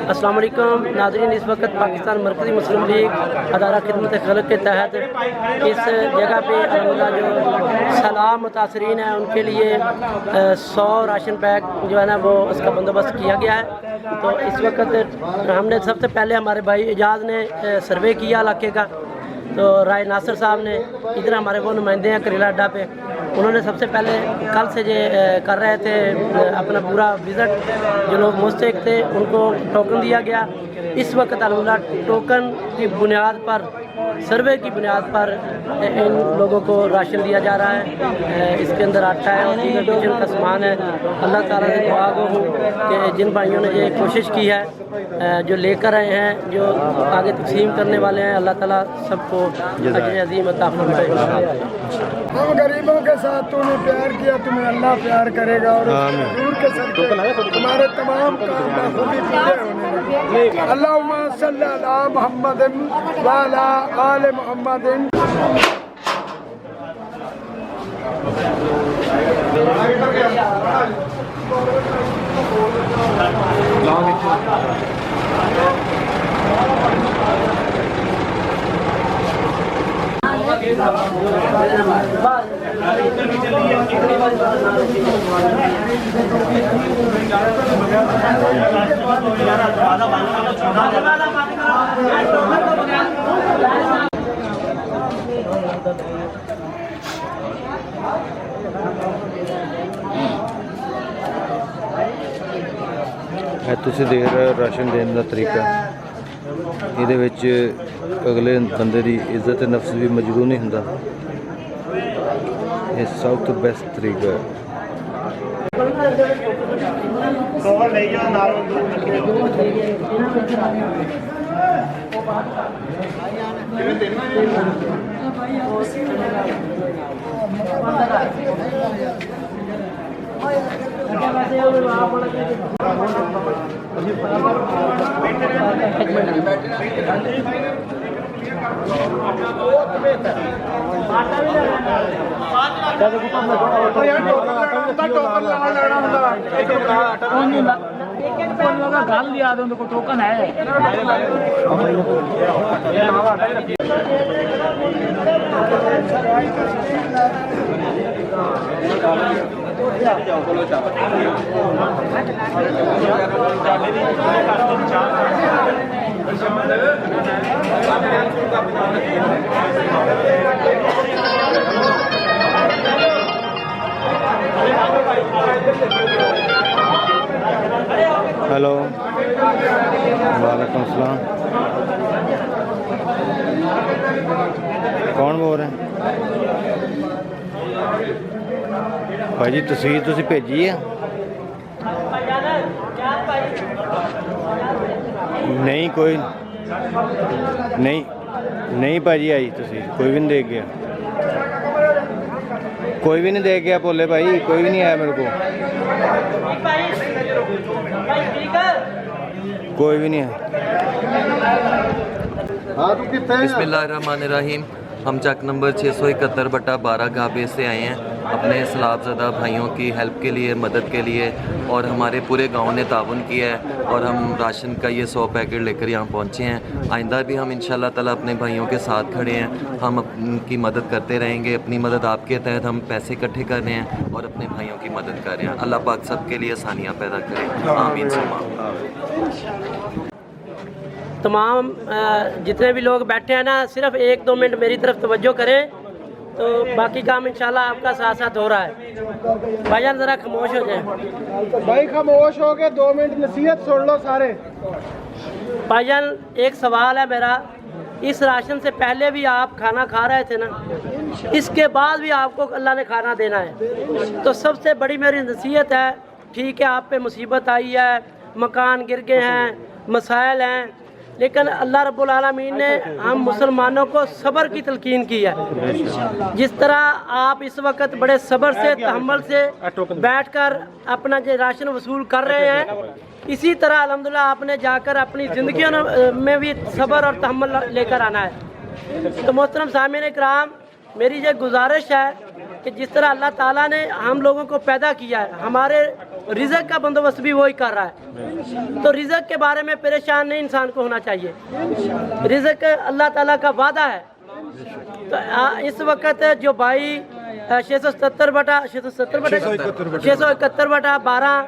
अस्सलाम वालेकुम नाज़रीन, इस वक्त पाकिस्तान मरकज़ी मुस्लिम लीग अदारा खिदमत खल्क़ के तहत इस जगह पे अल्हम्दुलिल्लाह जो सैलाब मुतासरीन हैं उनके लिए 100 राशन बैग जो है ना वो उसका बंदोबस्त किया गया है। तो इस वक्त हमने सबसे पहले हमारे भाई एजाज़ ने सर्वे किया इलाके का, तो राय नासिर साहब ने, इधर हमारे वो नुमाइंदे हैं करेला अड्डा पे, उन्होंने सबसे पहले कल से जो कर रहे थे अपना पूरा विज़िट, जो लोग मुस्तहिक़ थे उनको टोकन दिया गया। इस वक्त अल्हम्दुलिल्लाह टोकन की बुनियाद पर, सर्वे की बुनियाद पर इन लोगों को राशन दिया जा रहा है। इसके अंदर आटा है और दीगर किचन का सामान है। अल्लाह ताला से दुआ गो हूँ कि जिन भाइयों ने ये कोशिश की है, जो लेकर आए हैं, जो आगे तकसीम करने वाले हैं, अल्लाह ताला सबको अजर अज़ीम अता फरमाए। हम गरीबों के साथ तूने प्यार किया, तुम्हें अल्लाह प्यार करेगा और दूर के सदके तुम्हारे तमाम काम बखूबी पूरे होने लगे। अल्लाहुम्मा सल्ली अला मुहम्मदिन व अला आले मुहम्मदिन। ਤੁਸੀਂ ਦੇਖ ਰਹੇ ਹੋ ਰਾਸ਼ਨ ਦੇਣ ਦਾ ਤਰੀਕਾ। ਇਹਦੇ ਵਿੱਚ ਅਗਲੇ ਬੰਦੇ ਦੀ ਇੱਜ਼ਤ ਨਫਸ ਵੀ ਮਜਬੂਰ ਨਹੀਂ ਹੁੰਦਾ। ਇਹ ਸਭ ਤੋਂ ਬੈਸਟ ਤਰੀਕਾ ਹੈ। गल याद है उनको टोकन है। हेलो, वालेकुम सलाम। कौन बोल रहे हैं भाई जी? तस्वीर तुसी भेजी है? नहीं कोई नहीं भाजी आई तस्वीर, कोई भी नहीं देख गया, कोई भी नहीं देख गया। बोले भाई कोई भी नहीं आया मेरे को, कोई भी नहीं है। बिस्मिल्लाहिर्रहमानिर्रहीम। हम चक नंबर 671/12 गाबे से आए हैं अपने सैलाबज़दा भाइयों की हेल्प के लिए, मदद के लिए, और हमारे पूरे गांव ने ताउन किया है और हम राशन का ये 100 पैकेट लेकर यहाँ पहुँचे हैं। आइंदा भी हम इंशाल्लाह ताला अपने भाइयों के साथ खड़े हैं, हम उनकी मदद करते रहेंगे। अपनी मदद आपके तहत हम पैसे इकट्ठे कर रहे हैं और अपने भाइयों की मदद कर रहे हैं। अल्लाह पाक सब के लिए आसानियाँ पैदा करें, आमीन सुम्मा आमीन। तमाम जितने भी लोग बैठे हैं ना, सिर्फ 1-2 मिनट मेरी तरफ तवज्जो करें, तो बाकी काम इंशाल्लाह आपका साथ साथ हो रहा है। भाईजान ज़रा खामोश हो जाए। भाई खामोश हो गए, 2 मिनट नसीहत सुन लो सारे। भाईजान एक सवाल है मेरा, इस राशन से पहले भी आप खाना खा रहे थे ना, इसके बाद भी आपको अल्लाह ने खाना देना है। तो सबसे बड़ी मेरी नसीहत है, ठीक है आप पे मुसीबत आई है, मकान गिर गए हैं, मसाइल हैं, लेकिन अल्लाह रब्बुल आलमीन ने हम मुसलमानों को सब्र की तलकीन की है। जिस तरह आप इस वक्त बड़े सब्र से, तहम्मुल से बैठकर अपना जो राशन वसूल कर रहे हैं, इसी तरह अल्हम्दुलिल्लाह आपने जाकर अपनी ज़िंदगियों में भी सब्र और तहम्मुल लेकर आना है। तो मोहतरम सामीन इकराम, मेरी ये गुजारिश है कि जिस तरह अल्लाह ताला ने हम लोगों को पैदा किया है, हमारे रिज़्क़ का बंदोबस्त भी वही कर रहा है। तो रिज़्क़ के बारे में परेशान नहीं इंसान को होना चाहिए। रिज़्क़ अल्लाह ताला का वादा है। तो इस वक्त जो भाई 671/12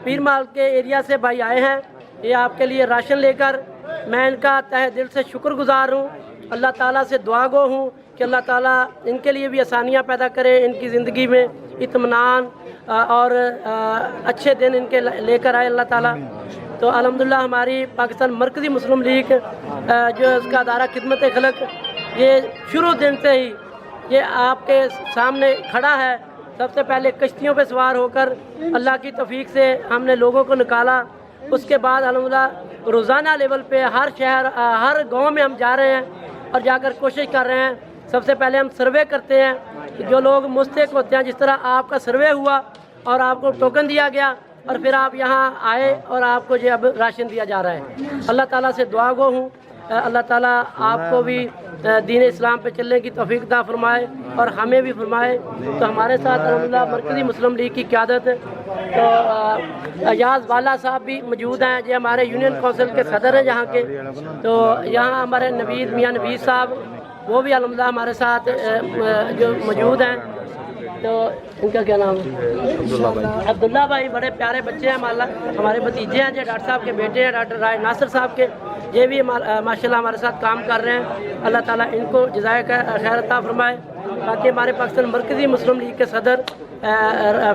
पीर माल के एरिया से भाई आए हैं, ये आपके लिए राशन लेकर, मैं इनका तहे दिल से शुक्रगुजार हूँ। अल्लाह ताला से दुआ गो हूँ कि अल्लाह ताला इनके लिए भी आसानियाँ पैदा करे, इनकी ज़िंदगी में इत्मीनान और अच्छे दिन इनके लेकर आए अल्लाह ताला। तो अल्हम्दुलिल्लाह हमारी पाकिस्तान मरकज़ी मुस्लिम लीग जो उसका अदारा खिदमत खलक, ये शुरू दिन से ही ये आपके सामने खड़ा है। सबसे पहले कश्तियों पे सवार होकर अल्लाह की तौफीक से हमने लोगों को निकाला। उसके बाद अल्हम्दुलिल्लाह रोज़ाना लेवल पे हर शहर हर गांव में हम जा रहे हैं और जाकर कोशिश कर रहे हैं। सबसे पहले हम सर्वे करते हैं कि जो लोग मुस्तहिक़ होते हैं, जिस तरह आपका सर्वे हुआ और आपको टोकन दिया गया और फिर आप यहाँ आए और आपको जो अब राशन दिया जा रहा है। अल्लाह ताला से दुआ गो हूँ, अल्लाह ताला आपको भी दीन इस्लाम पे चलने की तौफीक अता फरमाए और हमें भी फरमाए। तो हमारे साथ अल्हम्दुलिल्लाह मरकज़ी मुस्लिम लीग की क़यादत तो अयाज़ वाला साहब भी मौजूद हैं, जो हमारे यूनियन काउंसिल के सदर हैं यहाँ के। तो यहाँ हमारे नवीद मियाँ नवीद साहब वो भी अल्हम्दुलिल्लाह हमारे साथ जो मौजूद हैं। तो इनका क्या नाम है? अब्दुल्ला भाई। बड़े प्यारे बच्चे हैं माला, हमारे भतीजे हैं जो डॉक्टर साहब के बेटे हैं, डॉक्टर राय नासिर साहब के। ये भी माशाल्लाह हमारे साथ काम कर रहे हैं। अल्लाह ताला इनको जज़ाए खैर अता फरमाए। बाकी हमारे पाकिस्तान मरकज़ी मुस्लिम लीग के सदर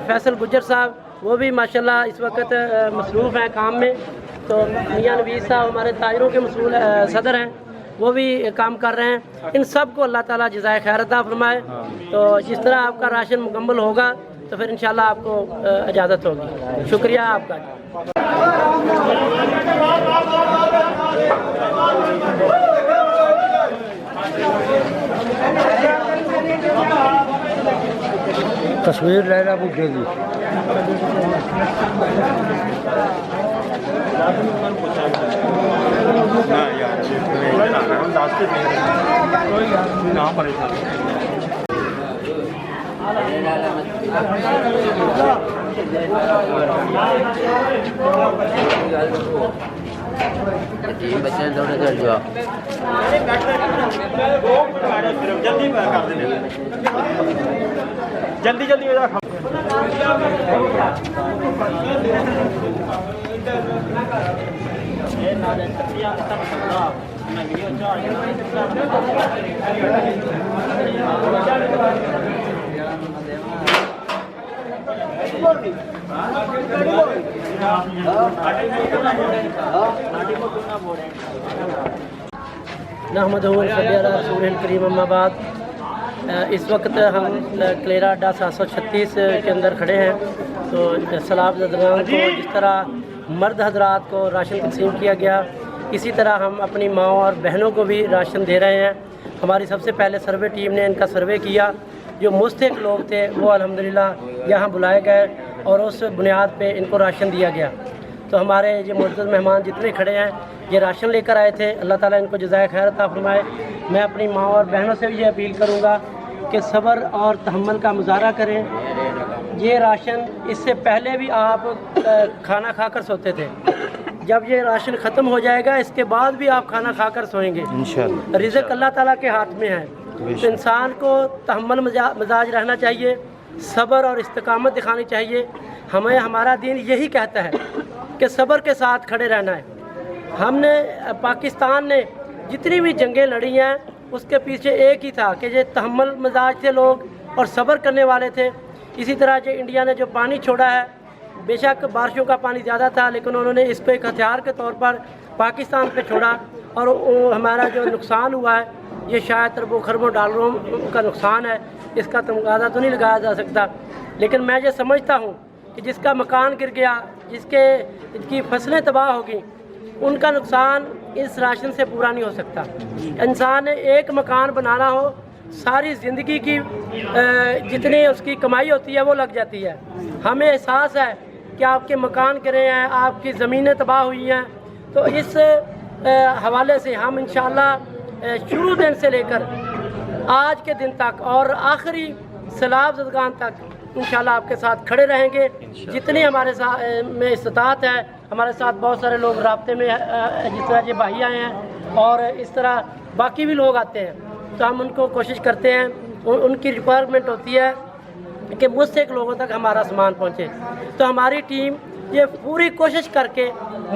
फैसल गुज्जर साहब, वो भी माशाल्लाह इस वक्त मसरूफ़ हैं काम में। तो मियाँ नवीद साहब हमारे ताजरों के मसूल सदर हैं, वो भी काम कर रहे हैं। इन सब को अल्लाह ताला जज़ाए खैर अता फरमाए। तो जिस तरह आपका राशन मुकम्मल होगा तो फिर इंशाल्लाह आपको इजाज़त होगी। शुक्रिया आपका। तस्वीर लैला बुड्ढे की। बच्चे थोड़े देर जो जल्दी जल्दी हो जा। नहमदुहु व नसल्ली अला रसूलिल करीम अम्मा बाद। इस वक्त हम क्लेरा अड्डा 736 के अंदर खड़े हैं। तो सलाब ज़दगान को जिस तरह मर्द हजरात को राशन तकसीम किया गया, इसी तरह हम अपनी माँओं और बहनों को भी राशन दे रहे हैं। हमारी सबसे पहले सर्वे टीम ने इनका सर्वे किया। जो मुस्तहिक़ लोग थे वो अल्हम्दुलिल्लाह यहाँ बुलाए गए और उस बुनियाद पे इनको राशन दिया गया। तो हमारे ये मुअज़्ज़ज़ मेहमान जितने खड़े हैं ये राशन लेकर आए थे। अल्लाह ताला इनको जज़ाए खैर अता फरमाए। मैं अपनी माँ और बहनों से भी ये अपील करूँगा कि सब्र और तहम्मुल का मुज़ाहरा करें। ये राशन इससे पहले भी आप खाना खाकर सोते थे, जब ये राशन ख़त्म हो जाएगा इसके बाद भी आप खाना खाकर सोएंगे इंशाअल्लाह। रिज़्क़ अल्लाह ताला के हाथ में है। तो इंसान को तहम्मुल मिजाज रहना चाहिए, सब्र और इस्तिकामत दिखानी चाहिए। हमें हमारा दीन यही कहता है कि सब्र के साथ खड़े रहना है। हमने पाकिस्तान ने जितनी भी जंगें लड़ी हैं उसके पीछे एक ही था कि ये तहम्मुल मिजाज थे लोग और सब्र करने वाले थे। इसी तरह जो इंडिया ने जो पानी छोड़ा है, बेशक बारिशों का पानी ज़्यादा था लेकिन उन्होंने इसको एक हथियार के तौर पर पाकिस्तान पे छोड़ा और हमारा जो नुकसान हुआ है ये शायद अरबों खरबों डॉलरों का नुकसान है। इसका तमगाज़ा तो नहीं लगाया जा सकता, लेकिन मैं ये समझता हूँ कि जिसका मकान गिर गया, जिसकी फसलें तबाह होगी, उनका नुकसान इस राशन से पूरा नहीं हो सकता। इंसान ने एक मकान बनाना हो, सारी ज़िंदगी की जितनी उसकी कमाई होती है वो लग जाती है। हमें एहसास है कि आपके मकान गिरे हैं, आपकी ज़मीनें तबाह हुई हैं। तो इस हवाले से हम इंशाअल्लाह शुरू दिन से लेकर आज के दिन तक और आखिरी सलाब ज़दगान तक इंशाल्लाह आपके साथ खड़े रहेंगे। जितनी हमारे साथ में इस्तात है, हमारे साथ बहुत सारे लोग राब्ते में जिस तरह ये भाई आए हैं और इस तरह बाकी भी लोग आते हैं, तो हम उनको कोशिश करते हैं, उनकी रिक्वायरमेंट होती है कि मुस्तहिक लोगों तक हमारा सामान पहुँचे। तो हमारी टीम ये पूरी कोशिश करके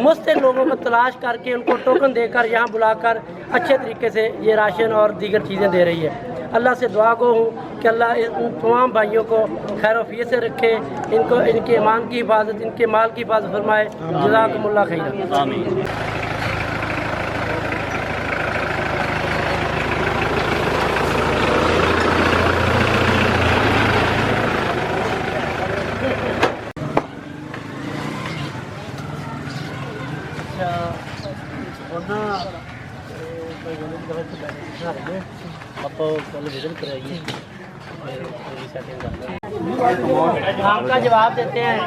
मुस्तहिक लोगों को तलाश करके उनको टोकन देकर यहाँ बुलाकर अच्छे तरीके से ये राशन और दीगर चीज़ें दे रही है। अल्लाह से दुआ गो हूँ कि अल्लाह इन तमाम भाइयों को खैर-ओ-फ़ियत से रखे, इनको इनके ईमान की हिफाजत, इनके माल की हिफाजत फरमाए। जज़ाकुमुल्लाह खैरन। आमीन। आपका जवाब देते हैं।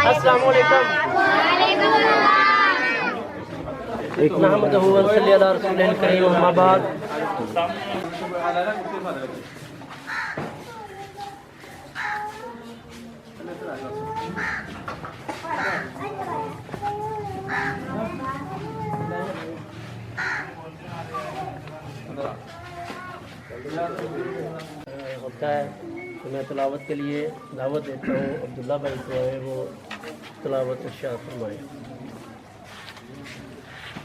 अस्सलाम वालेकुम। नहमदुहु व नसल्ली अला रसूलिल करीम, अम्मा बाद। होता है तो मैं तिलावत के लिए दावत देता हूँ। अब्दुल्ला भाई को है, वो तिलावत इरशाद फरमाएं।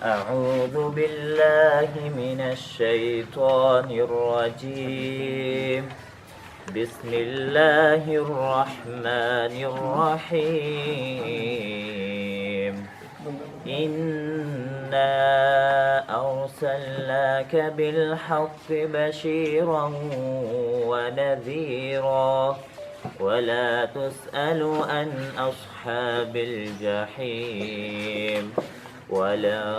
أعوذ بالله من الشيطان الرجيم. بسم الله الرحمن الرحيم. إنا أرسلناك بالحق بشيرا ونذيرا ولا تسأل عن أصحاب الجحيم. ولا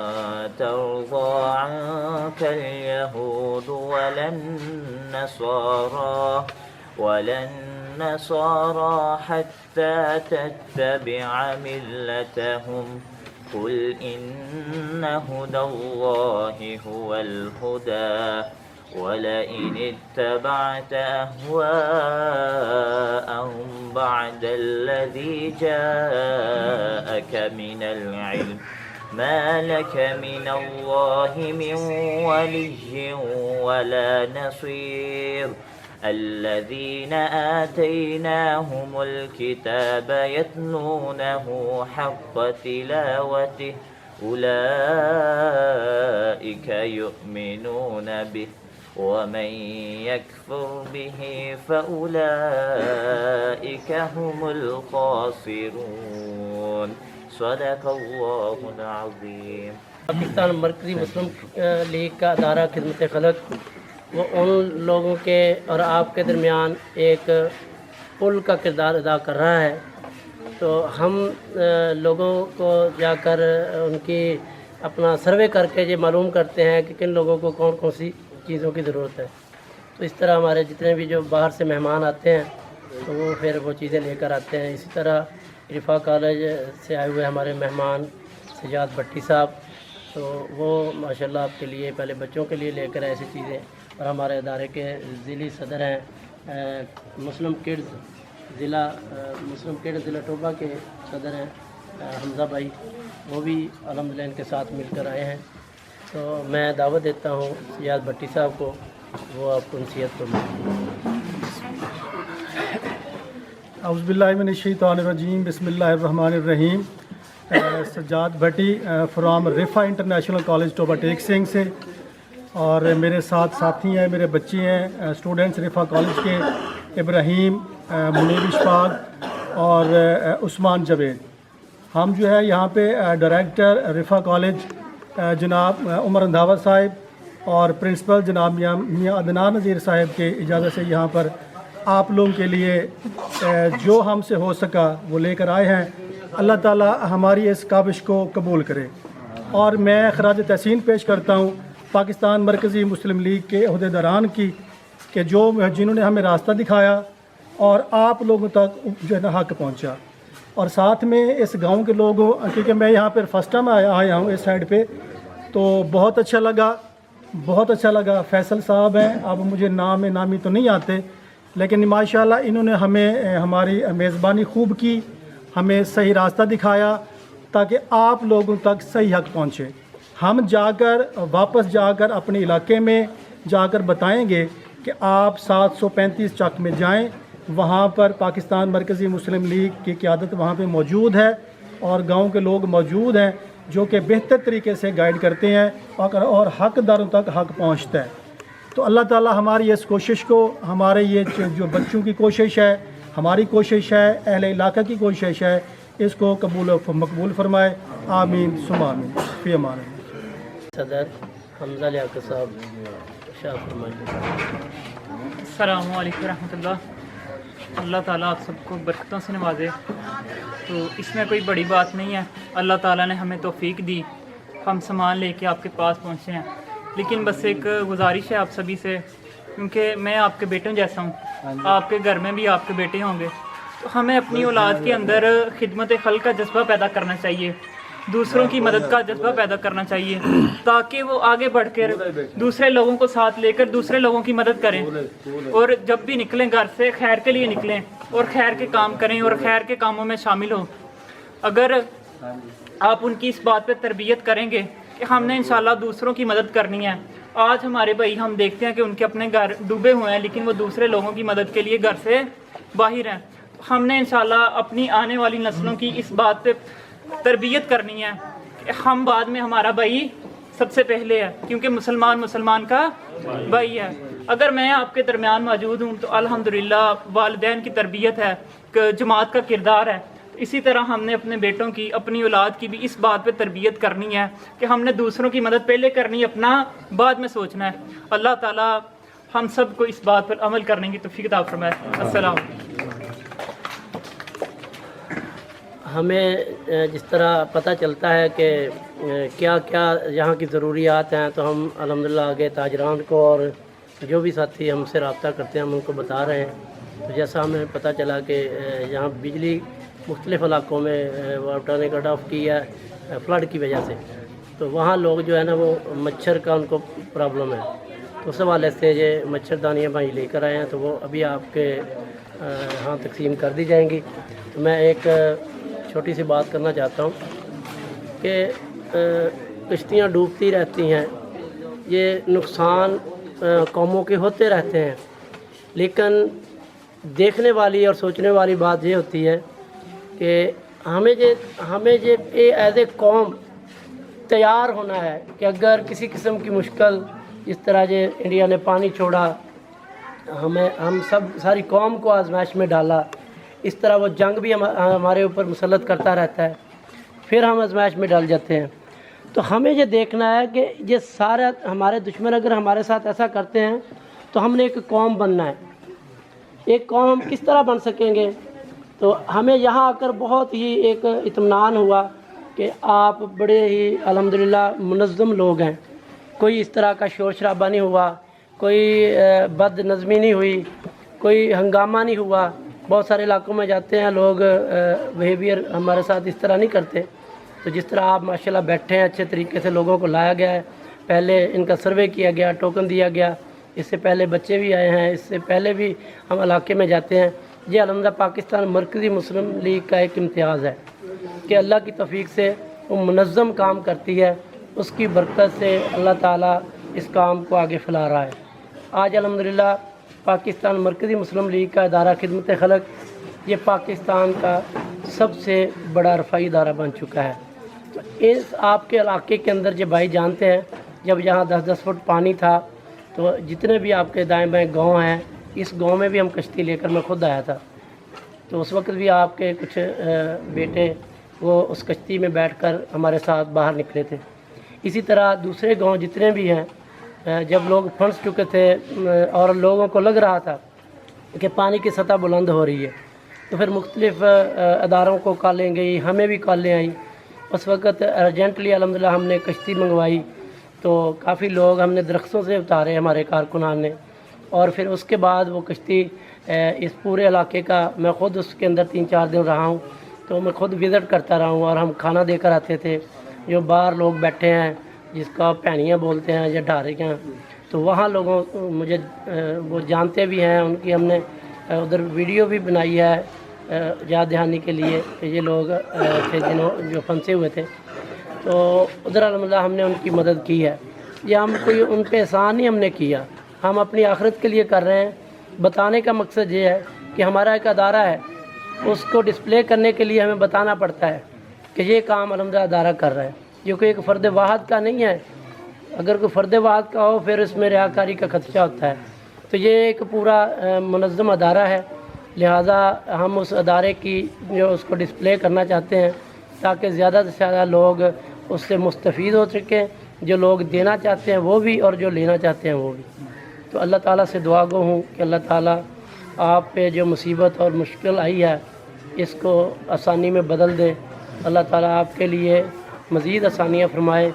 ترضى عنك اليهود ولا النصارى حتى تتبع ملتهم. قل إن هدى الله هو الهدى ولئن اتبعت أهواءهم بعد الذي جاءك من العلم ما لك من الله من ولي ولا نصير. الذين آتيناهم الكتاب يتلونه حق تلاوته أولئك يؤمنون به ومن يكفر به فأولئك هم الخاسرون. صدق اللہ العظیم. پاکستان مرکزی مسلم لیگ کا ادارہ خدمت خلق وہ ان لوگوں کے اور آپ کے درمیان ایک پل کا کردار ادا کر رہا ہے. تو ہم لوگوں کو جا کر ان کی اپنا سروے کر کے یہ معلوم کرتے ہیں کہ کن لوگوں کو کون کون سی چیزوں کی ضرورت ہے. تو اس طرح ہمارے جتنے بھی جو باہر سے مہمان آتے ہیں تو وہ پھر وہ چیزیں لے کر آتے ہیں. اسی طرح عرفا کالج سے آئے ہوئے ہمارے مہمان سجاد بھٹی صاحب، تو وہ ماشاءاللہ آپ کے لیے پہلے بچوں کے لیے لے کر ایسی چیزیں، اور ہمارے ادارے کے ضلعی صدر ہیں مسلم کڈز ضلع ٹوبہ کے صدر ہیں حمزہ بھائی، وہ بھی الحمدللہ ان کے ساتھ مل کر آئے ہیں. تو میں دعوت دیتا ہوں سجاد بھٹی صاحب کو، وہ آپ کو نصیحت فرمائیں. اعوذ باللہ من الشیطان الرجیم. بسم اللہ الرحمن الرحیم. سجاد بھٹی فرام رفا انٹرنیشنل کالج ٹوبہ ٹیک سنگھ سے، اور میرے ساتھ ساتھی ہیں، میرے بچے ہیں اسٹوڈنٹس رفا کالج کے، ابراہیم، منیر اشفاق اور عثمان جاوید. ہم جو ہے یہاں پہ ڈائریکٹر رفا کالج جناب عمر رندھاوا صاحب اور پرنسپل جناب میاں عدنان نذیر صاحب کے اجازت سے یہاں پر آپ لوگوں کے لیے جو ہم سے ہو سکا وہ لے کر آئے ہیں. اللہ تعالی ہماری اس کاوش کو قبول کرے. اور میں خراج تحسین پیش کرتا ہوں پاکستان مرکزی مسلم لیگ کے عہدیداران کی کہ جنہوں نے ہمیں راستہ دکھایا اور آپ لوگوں تک جو ہے حق پہنچا. اور ساتھ میں اس گاؤں کے لوگوں، کیونکہ میں یہاں پر فرسٹ ٹائم آیا ہوں اس سائڈ پہ، تو بہت اچھا لگا. فیصل صاحب ہیں، اب مجھے نامی تو نہیں آتے، لیکن माशाअल्लाह इन्होंने हमें हमारी मेज़बानी खूब की, हमें सही रास्ता दिखाया ताकि आप लोगों तक सही हक पहुँचे। हम जाकर वापस जाकर अपने इलाके में जाकर बताएंगे कि आप 735 चक में जाएं, वहाँ पर पाकिस्तान मरकज़ी मुस्लिम लीग की क़यादत वहाँ पे मौजूद है और गांव के लोग मौजूद हैं जो कि बेहतर तरीके से गाइड करते हैं और हकदारों तक हक पहुँचता है। तो अल्लाह ताला हमारी इस कोशिश को, हमारे ये जो बच्चों की कोशिश है, हमारी कोशिश है, अहले इलाका की कोशिश है, इसको कबूल मकबूल फरमाए। आमीन सुम आमीन। फ़ी अमान अल्लाह। सदर हमजा लियाकत साहब शाह फरमाइए। अस्सलामु अलैकुम रहमतुल्लाह। अल्लाह ताला आप सबको बरकतों से नवाजे। तो इसमें कोई बड़ी बात नहीं है, अल्लाह ताला ने हमें तौफीक दी, हम सामान लेके आपके पास पहुँचे हैं। लेकिन बस एक गुजारिश है आप सभी से, क्योंकि मैं आपके बेटों जैसा हूँ, आपके घर में भी आपके बेटे होंगे, तो हमें अपनी औलाद के अंदर खिदमत खल्क़ का जज्बा पैदा करना चाहिए, दूसरों की मदद का जज्बा पैदा करना चाहिए, ताकि वो आगे बढ़कर दूसरे लोगों को साथ लेकर दूसरे लोगों की मदद करें, और जब भी निकलें घर से खैर के लिए निकलें और खैर के काम करें और खैर के कामों में शामिल हों। अगर आप उनकी इस बात पे तरबियत करेंगे कि हमने इंशाल्लाह दूसरों की मदद करनी है। आज हमारे भाई हम देखते हैं कि उनके अपने घर डूबे हुए हैं, लेकिन वो दूसरे लोगों की मदद के लिए घर से बाहर हैं। हमने इंशाल्लाह अपनी आने वाली नस्लों की इस बात पे तरबियत करनी है कि हम बाद में, हमारा भाई सबसे पहले है, क्योंकि मुसलमान का भाई है। अगर मैं आपके दरमियान मौजूद हूँ तो अल्हम्दुलिल्लाह वालिदैन की तरबियत है, जमात का किरदार है। इसी तरह हमने अपने बेटों की, अपनी औलाद की भी इस बात पे तरबियत करनी है कि हमने दूसरों की मदद पहले करनी है, अपना बाद में सोचना है। अल्लाह ताला हम सब को इस बात पर अमल करने की तौफीक अता फरमाए। अस्सलाम। हमें जिस तरह पता चलता है कि क्या क्या यहाँ की ज़रूरियात हैं, तो हम अल्हम्दुलिल्लाह आगे ताजरान को और जो भी साथी हमसे रब्ता करते हैं हम उनको बता रहे हैं। तो जैसा हमें पता चला कि यहाँ बिजली मुख्तलिफ़ इलाकों में वाटर ने कट ऑफ की है फ्लड की वजह से, तो वहाँ लोग जो है ना वो मच्छर का उनको प्रॉब्लम है, तो उस हवाले से ये मच्छरदानियाँ भाई लेकर आए हैं, तो वो अभी आपके यहाँ तकसीम कर दी जाएंगी। तो मैं एक छोटी सी बात करना चाहता हूँ कि कश्तियाँ डूबती रहती हैं, ये नुकसान कौमों के होते रहते हैं, लेकिन देखने वाली और सोचने वाली बात ये होती है कि हमें जे एज ए कौम तैयार होना है कि अगर किसी किस्म की मुश्किल, जिस तरह जे इंडिया ने पानी छोड़ा, हम सब सारी कौम को आजमाइश में डाला, इस तरह वो जंग भी हमारे ऊपर मुसल्लत करता रहता है, फिर हम आजमाइश में डाल जाते हैं। तो हमें ये देखना है कि ये सारा हमारे दुश्मन अगर हमारे साथ ऐसा करते हैं तो हमने एक कौम बनना है। एक कौम हम किस तरह बन सकेंगे? तो हमें यहाँ आकर बहुत ही एक इत्मीनान हुआ कि आप बड़े ही अल्हम्दुलिल्लाह मुनज़्ज़म लोग हैं, कोई इस तरह का शोर शराबा नहीं हुआ, कोई बदनज़मी नहीं हुई, कोई हंगामा नहीं हुआ। बहुत सारे इलाकों में जाते हैं लोग, बिहेवियर हमारे साथ इस तरह नहीं करते। तो जिस तरह आप माशाल्लाह बैठे हैं, अच्छे तरीके से लोगों को लाया गया है, पहले इनका सर्वे किया गया, टोकन दिया गया, इससे पहले बच्चे भी आए हैं, इससे पहले भी हम इलाके में जाते हैं। ये अल्हम्दुलिल्लाह पाकिस्तान मरकज़ी मुस्लिम लीग का एक इम्तियाज़ है कि अल्लाह की तौफीक से वो मुनज़्ज़म काम करती है, उसकी बरकत से अल्लाह ताला इस काम को आगे फैला रहा है। आज अल्हम्दुलिल्लाह पाकिस्तान मरकज़ी मुस्लिम लीग का इदारा खिदमत खल्क़ ये पाकिस्तान का सबसे बड़ा रफ़ाई इदारा बन चुका है। तो इस आपके इलाके के अंदर जो भाई जानते हैं, जब यहाँ 10-10 फुट पानी था तो जितने भी आपके दाएं बाएं गांव हैं, इस गांव में भी हम कश्ती लेकर मैं खुद आया था। तो उस वक्त भी आपके कुछ बेटे वो उस कश्ती में बैठकर हमारे साथ बाहर निकले थे। इसी तरह दूसरे गांव जितने भी हैं, जब लोग फंस चुके थे और लोगों को लग रहा था कि पानी की सतह बुलंद हो रही है, तो फिर मुख्तलिफ़ अदारों को कॉलें गई, हमें भी कॉलें आई। उस वक़्त अर्जेंटली अल्हम्दुलिल्लाह हमने कश्ती मंगवाई, तो काफ़ी लोग हमने दरख्तों से उतारे हमारे कारकुनान ने, और फिर उसके बाद वो कश्ती इस पूरे इलाके का, मैं ख़ुद उसके अंदर 3-4 दिन रहा हूँ, तो मैं ख़ुद विज़िट करता रहा हूँ और हम खाना देकर आते थे। जो बाहर लोग बैठे हैं जिसका पैनियाँ बोलते हैं या ढारियाँ, तो वहाँ लोगों मुझे वो जानते भी हैं, उनकी हमने ادھر ویڈیو بھی بنائی ہے یاد دہانی کے لیے کہ یہ لوگ تھے جو پھنسے ہوئے تھے، تو ادھر الحمدللہ ہم نے ان کی مدد کی ہے۔ یہ ہم کوئی ان پہ احسان نہیں ہم نے کیا، ہم اپنی آخرت کے لیے کر رہے ہیں۔ بتانے کا مقصد یہ ہے کہ ہمارا ایک ادارہ ہے، اس کو ڈسپلے کرنے کے لیے ہمیں بتانا پڑتا ہے کہ یہ کام الحمدللہ ادارہ کر رہا ہے، جو کہ ایک فرد واحد کا نہیں ہے۔ اگر کوئی فرد واحد کا ہو پھر اس میں ریاکاری کا خدشہ ہوتا ہے، تو یہ ایک پورا منظم ادارہ ہے، لہٰذا ہم اس ادارے کی جو اس کو ڈسپلے کرنا چاہتے ہیں تاکہ زیادہ سے زیادہ لوگ اس سے مستفید ہو سکیں، جو لوگ دینا چاہتے ہیں وہ بھی اور جو لینا چاہتے ہیں وہ بھی۔ تو اللہ تعالیٰ سے دعا گو ہوں کہ اللہ تعالیٰ آپ پہ جو مصیبت اور مشکل آئی ہے اس کو آسانی میں بدل دے، اللہ تعالیٰ آپ کے لیے مزید آسانیاں فرمائے۔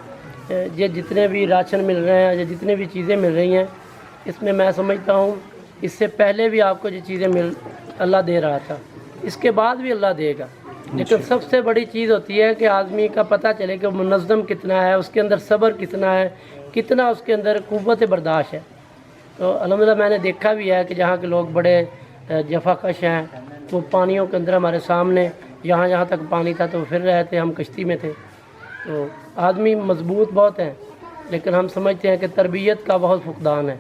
یہ جتنے بھی راشن مل رہے ہیں یا جتنے بھی چیزیں مل رہی ہیں، اس میں میں سمجھتا ہوں اس سے پہلے بھی آپ کو جو چیزیں اللہ دے رہا تھا، اس کے بعد بھی اللہ دے گا، لیکن سب سے بڑی چیز ہوتی ہے کہ آدمی کا پتہ چلے کہ منظم کتنا ہے، اس کے اندر صبر کتنا ہے، کتنا اس کے اندر قوت برداشت ہے۔ تو الحمدللہ میں نے دیکھا بھی ہے کہ جہاں کے لوگ بڑے جفا کش ہیں، وہ پانیوں کے اندر ہمارے سامنے جہاں تک پانی تھا تو پھر رہے تھے، ہم کشتی میں تھے۔ تو آدمی مضبوط بہت ہیں، لیکن ہم سمجھتے ہیں کہ تربیت کا بہت فقدان ہے،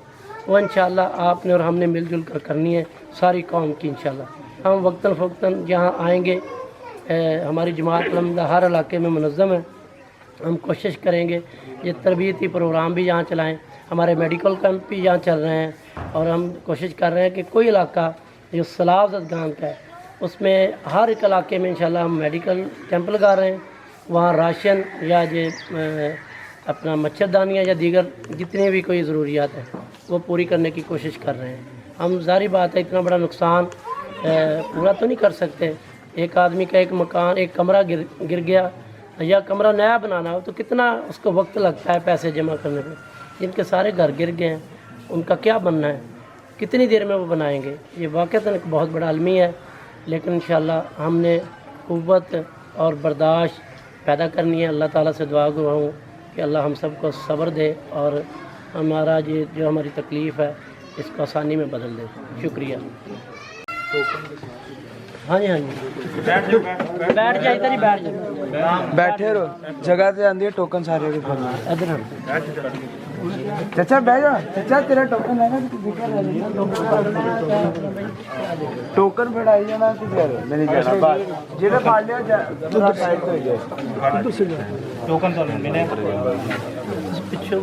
وہ انشاءاللہ آپ نے اور ہم نے مل جل کر کرنی ہے ساری قوم کی انشاءاللہ۔ ہم وقتاً فوقتاً جہاں آئیں گے، ہماری جماعت الحمدللہ ہر علاقے میں منظم ہے، ہم کوشش کریں گے یہ تربیتی پروگرام بھی یہاں چلائیں، ہمارے میڈیکل کیمپ بھی یہاں چل رہے ہیں، اور ہم کوشش کر رہے ہیں کہ کوئی علاقہ جو سیلاب زدگان کا ہے اس میں ہر ایک علاقے میں انشاءاللہ ہم میڈیکل کیمپ لگا رہے ہیں، وہاں راشن یا اپنا مچھردانیاں یا دیگر جتنی بھی کوئی ضروریات ہیں وہ پوری کرنے کی کوشش کر رہے ہیں۔ ہم ظاہری بات ہے اتنا بڑا نقصان پورا تو نہیں کر سکتے، ایک آدمی کا ایک مکان ایک کمرہ گر گیا یا کمرہ نیا بنانا ہو تو کتنا اس کو وقت لگتا ہے پیسے جمع کرنے پہ، جن کے سارے گھر گر گئے ہیں ان کا کیا بننا ہے، کتنی دیر میں وہ بنائیں گے؟ یہ واقعتاً ایک بہت بڑا عالمی ہے، لیکن انشاءاللہ ہم نے قوت اور برداشت پیدا کرنی ہے۔ اللہ تعالیٰ سے دعا گو ہوں کہ اللہ ہم سب کو صبر دے اور ہمارا یہ جو ہماری تکلیف ہے اس کو آسانی میں بدل دے۔ شکریہ۔ ہاں جی بیٹھ جائے ادھر ہی بیٹھ جائے، بیٹھے رہو، جگہ سے آندی ہے ٹوکن سارے کے ادھر ہم چچا بہ جا، چچا تیرا ٹوکن ہے نا، ٹوکن پڑائی جانا نہیں جانا بس جہاں پڑ لیا سائڈ ہو جائے ٹوکن تو ملے پچھوں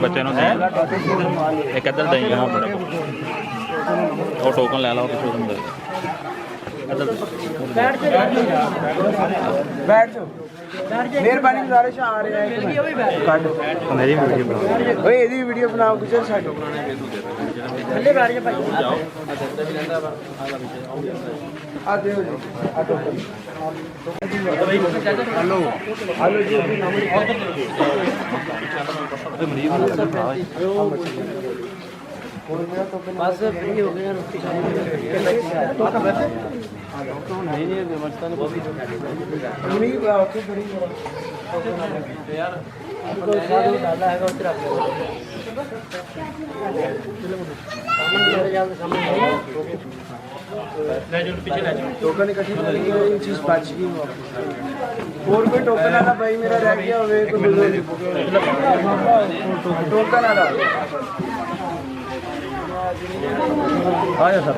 بچے ایک ادھر دیں گے اور ٹوکن لے لو بیٹھ جاؤ، مہربانی گزارش آ رہے ہیں یہ ویڈیو بناؤ کچھ تھلے بیٹھ جائے بھائی۔ بس فری ہو گئے روٹی ٹوکن اکٹھی کر کے یہ چیز بچ گئی اور کوئی ٹوکن والا بھائی میرا رہ گیا ہوئے ٹوکن والا آیا سر